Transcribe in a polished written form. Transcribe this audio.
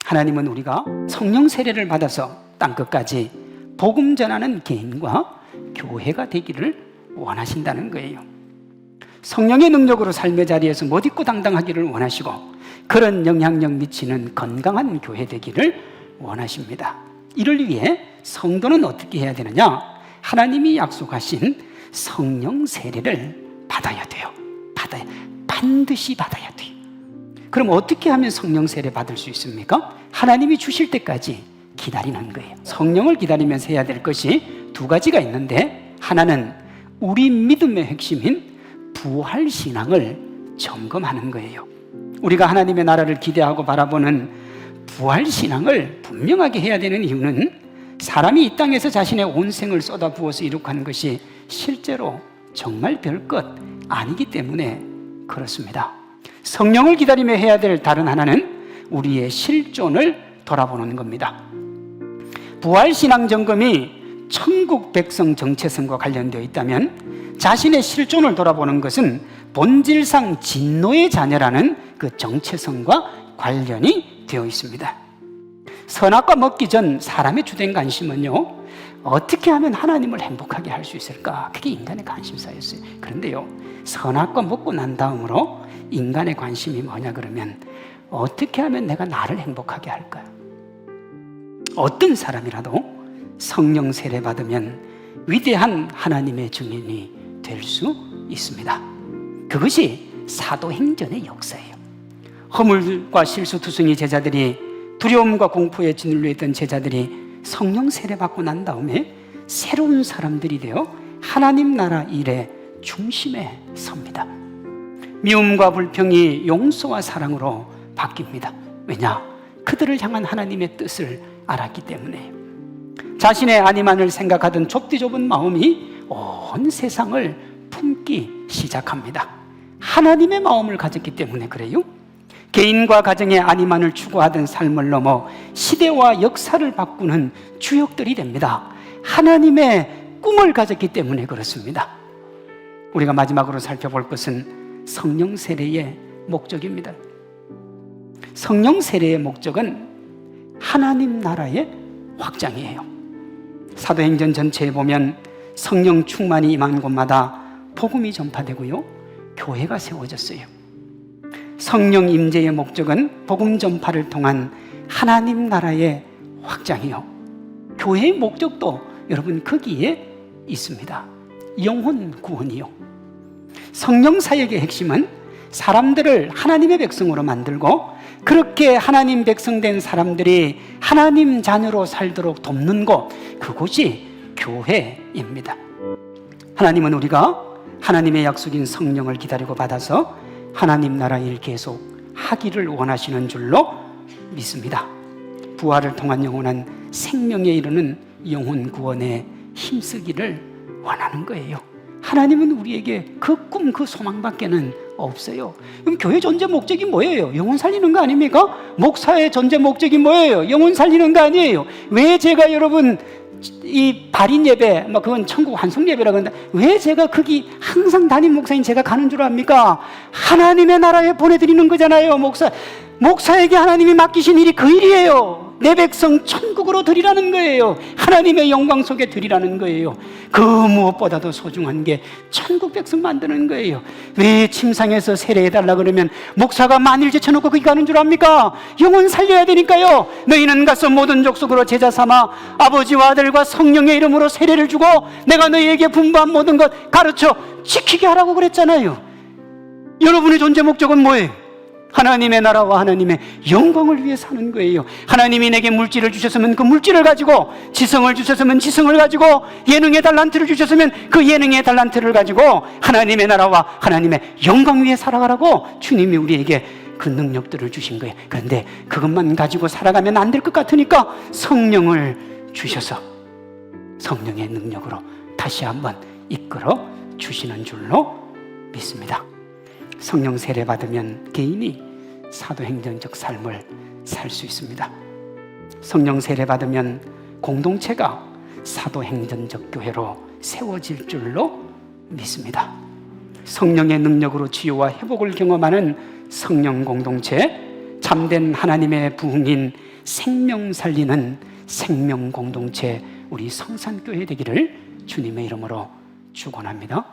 하나님은 우리가 성령 세례를 받아서 땅끝까지 복음 전하는 개인과 교회가 되기를 원하신다는 거예요. 성령의 능력으로 삶의 자리에서 못입고 당당하기를 원하시고, 그런 영향력 미치는 건강한 교회 되기를 원하십니다. 이를 위해 성도는 어떻게 해야 되느냐? 하나님이 약속하신 성령 세례를 받아야 돼요. 반드시 받아야 돼요. 그럼 어떻게 하면 성령 세례 받을 수 있습니까? 하나님이 주실 때까지 기다리는 거예요. 성령을 기다리면서 해야 될 것이 두 가지가 있는데, 하나는 우리 믿음의 핵심인 부활신앙을 점검하는 거예요. 우리가 하나님의 나라를 기대하고 바라보는 부활신앙을 분명하게 해야 되는 이유는, 사람이 이 땅에서 자신의 온 생을 쏟아부어서 이룩하는 것이 실제로 정말 별것 아니기 때문에 그렇습니다. 성령을 기다리며 해야 될 다른 하나는 우리의 실존을 돌아보는 겁니다. 부활신앙 점검이 천국 백성 정체성과 관련되어 있다면, 자신의 실존을 돌아보는 것은 본질상 진노의 자녀라는 그 정체성과 관련이 되어 있습니다. 선악과 먹기 전 사람의 주된 관심은요, 어떻게 하면 하나님을 행복하게 할 수 있을까? 그게 인간의 관심사였어요. 그런데요, 선악과 먹고 난 다음으로 인간의 관심이 뭐냐 그러면, 어떻게 하면 내가 나를 행복하게 할까? 어떤 사람이라도 성령 세례 받으면 위대한 하나님의 증인이 될 수 있습니다. 그것이 사도행전의 역사예요. 허물과 실수투성이 제자들이, 두려움과 공포에 짓눌려 있던 제자들이 성령 세례 받고 난 다음에 새로운 사람들이 되어 하나님 나라 일의 중심에 섭니다. 미움과 불평이 용서와 사랑으로 바뀝니다. 왜냐? 그들을 향한 하나님의 뜻을 알았기 때문에. 자신의 안위만을 생각하던 좁디 좁은 마음이 온 세상을 품기 시작합니다. 하나님의 마음을 가졌기 때문에 그래요. 개인과 가정의 안위만을 추구하던 삶을 넘어 시대와 역사를 바꾸는 주역들이 됩니다. 하나님의 꿈을 가졌기 때문에 그렇습니다. 우리가 마지막으로 살펴볼 것은 성령 세례의 목적입니다. 성령 세례의 목적은 하나님 나라의 확장이에요. 사도행전 전체에 보면 성령 충만이 임한 곳마다 복음이 전파되고요, 교회가 세워졌어요. 성령 임재의 목적은 복음 전파를 통한 하나님 나라의 확장이요, 교회의 목적도 여러분 거기에 있습니다. 영혼 구원이요. 성령 사역의 핵심은 사람들을 하나님의 백성으로 만들고, 그렇게 하나님 백성 된 사람들이 하나님 자녀로 살도록 돕는 곳, 그곳이 교회입니다. 하나님은 우리가 하나님의 약속인 성령을 기다리고 받아서 하나님 나라 일 계속 하기를 원하시는 줄로 믿습니다. 부활을 통한 영원한 생명에 이르는 영혼 구원에 힘쓰기를 원하는 거예요. 하나님은 우리에게 그 꿈, 그 소망밖에는 없어요. 그럼 교회 존재 목적이 뭐예요? 영혼 살리는 거 아닙니까? 목사의 존재 목적이 뭐예요? 영혼 살리는 거 아니에요? 왜 제가 여러분 이 발인 예배, 그건 천국 환송 예배라고 하는데, 왜 제가 거기 항상 담임 목사인 제가 가는 줄 압니까? 하나님의 나라에 보내드리는 거잖아요. 목사에게 하나님이 맡기신 일이 그 일이에요. 내 백성 천국으로 드리라는 거예요. 하나님의 영광 속에 드리라는 거예요. 그 무엇보다도 소중한 게 천국 백성 만드는 거예요. 왜 침상에서 세례해달라 그러면 목사가 만일 제쳐놓고 거기 가는 줄 압니까? 영혼 살려야 되니까요. 너희는 가서 모든 족속으로 제자 삼아 아버지와 아들과 성령의 이름으로 세례를 주고 내가 너희에게 분부한 모든 것 가르쳐 지키게 하라고 그랬잖아요. 여러분의 존재 목적은 뭐예요? 하나님의 나라와 하나님의 영광을 위해 사는 거예요. 하나님이 내게 물질을 주셨으면 그 물질을 가지고, 지성을 주셨으면 지성을 가지고, 예능의 달란트를 주셨으면 그 예능의 달란트를 가지고 하나님의 나라와 하나님의 영광 위해 살아가라고 주님이 우리에게 그 능력들을 주신 거예요. 그런데 그것만 가지고 살아가면 안 될 것 같으니까 성령을 주셔서 성령의 능력으로 다시 한번 이끌어 주시는 줄로 믿습니다. 성령 세례 받으면 개인이 사도행전적 삶을 살 수 있습니다. 성령 세례 받으면 공동체가 사도행전적 교회로 세워질 줄로 믿습니다. 성령의 능력으로 치유와 회복을 경험하는 성령 공동체, 참된 하나님의 부흥인 생명 살리는 생명 공동체 우리 성산교회 되기를 주님의 이름으로 축원합니다.